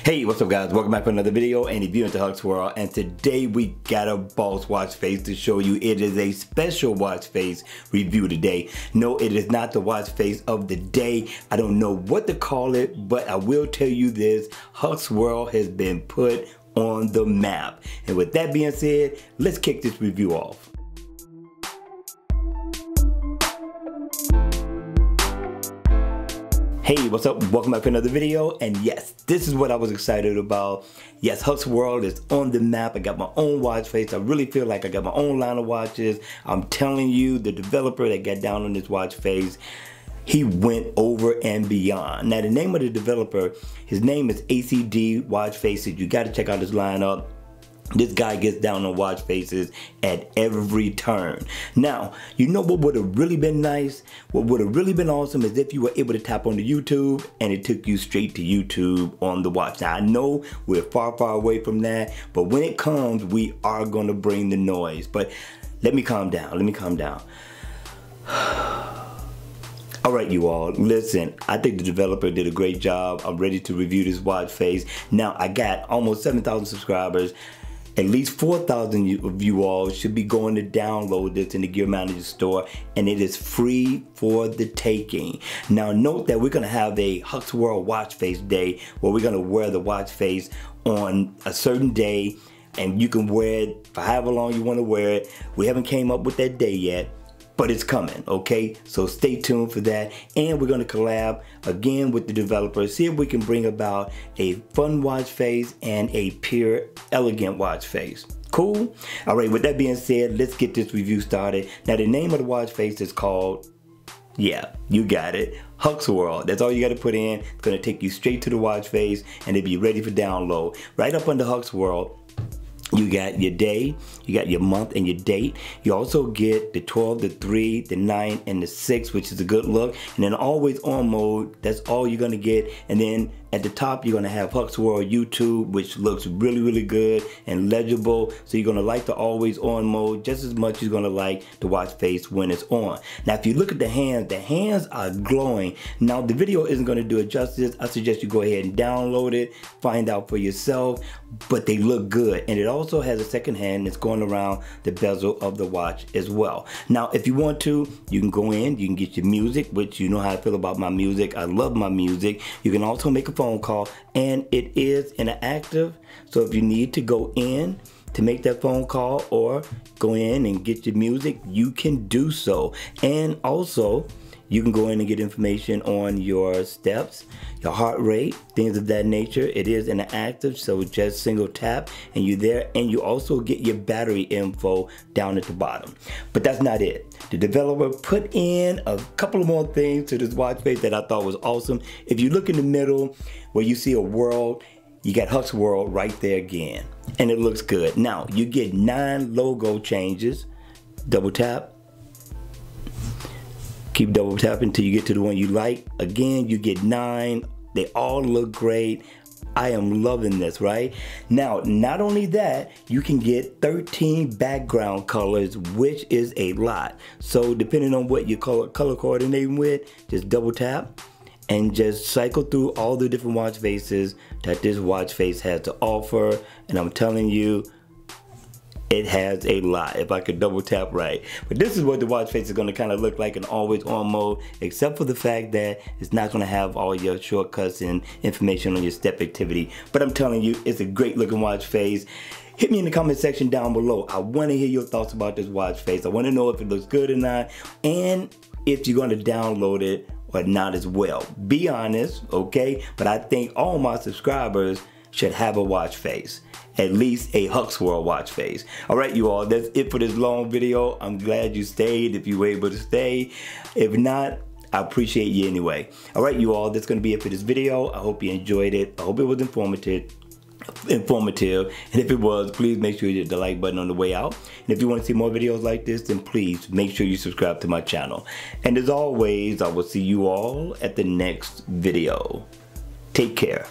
Hey, what's up guys? Welcome back to another video, and if you're into Huck's World, and today we got a boss watch face to show you. It is a special watch face review today. No, it is not the watch face of the day. I don't know what to call it, but I will tell you this: Huck's World has been put on the map. And with that being said, let's kick this review off. Hey, what's up? Welcome back to another video, and yes, this is what I was excited about. Yes, Huck's World is on the map. I got my own watch face. I really feel like I got my own line of watches. I'm telling you, the developer that got down on this watch face, he went over and beyond. Now, the name of the developer, his name is ACD Watch Faces. You got to check out his lineup. This guy gets down on watch faces at every turn. Now, you know what would have really been nice? What would have really been awesome is if you were able to tap on the YouTube and it took you straight to YouTube on the watch. Now, I know we're far, far away from that, but when it comes, we are going to bring the noise. But let me calm down. Let me calm down. All right, you all, listen, I think the developer did a great job. I'm ready to review this watch face. Now, I got almost 7,000 subscribers. At least 4,000 of you all should be going to download this in the Gear Manager store, and it is free for the taking. Now note that we're going to have a Huck's World watch face day where we're going to wear the watch face on a certain day, and you can wear it for however long you want to wear it. We haven't came up with that day yet, but it's coming, okay? So stay tuned for that. And we're gonna collab again with the developers, see if we can bring about a fun watch face and a pure elegant watch face. Cool? All right, with that being said, let's get this review started. Now, the name of the watch face is called, yeah, you got it, Huck's World. That's all you gotta put in. It's gonna take you straight to the watch face and it'll be ready for download. Right up under Huck's World, you got your day, you got your month and your date. You also get the 12, the 3, the 9, and the 6, which is a good look. And then always on mode, that's all you're gonna get. And then at the top, you're gonna have Huck's World YouTube, which looks really, really good and legible. So you're gonna like the always on mode just as much as you're gonna like the watch face when it's on. Now, if you look at the hands are glowing. Now, the video isn't gonna do it justice. I suggest you go ahead and download it, find out for yourself, but they look good. And it also has a second hand that's going around the bezel of the watch as well. Now, if you want to, you can go in, you can get your music, which you know how I feel about my music. I love my music. You can also make a phone call, and it is interactive. So if you need to go in to make that phone call or go in and get your music, you can do so. And also, you can go in and get information on your steps, your heart rate, things of that nature. It is interactive, so just single tap and you're there. And you also get your battery info down at the bottom. But that's not it. The developer put in a couple of more things to this watch face that I thought was awesome. If you look in the middle where you see a world, you got Huck's World right there again. And it looks good. Now, you get 9 logo changes. Double tap. Keep double tapping until you get to the one you like. Again, you get 9. They all look great. I am loving this, right? Now, not only that, you can get 13 background colors, which is a lot. So depending on what you color coordinating with, just double tap and just cycle through all the different watch faces that this watch face has to offer. And I'm telling you, it has a lot, if I could double tap right. But this is what the watch face is gonna kind of look like in always on mode, except for the fact that it's not gonna have all your shortcuts and information on your step activity. But I'm telling you, it's a great looking watch face. Hit me in the comment section down below. I wanna hear your thoughts about this watch face. I wanna know if it looks good or not, and if you're gonna download it or not as well. Be honest, okay? But I think all my subscribers should have a watch face. At least a Huck's World watch face. All right, you all, that's it for this long video. I'm glad you stayed if you were able to stay. If not, I appreciate you anyway. All right, you all, that's gonna be it for this video. I hope you enjoyed it. I hope it was informative. And if it was, please make sure you hit the like button on the way out. And if you want to see more videos like this, then please make sure you subscribe to my channel. And as always, I will see you all at the next video. Take care.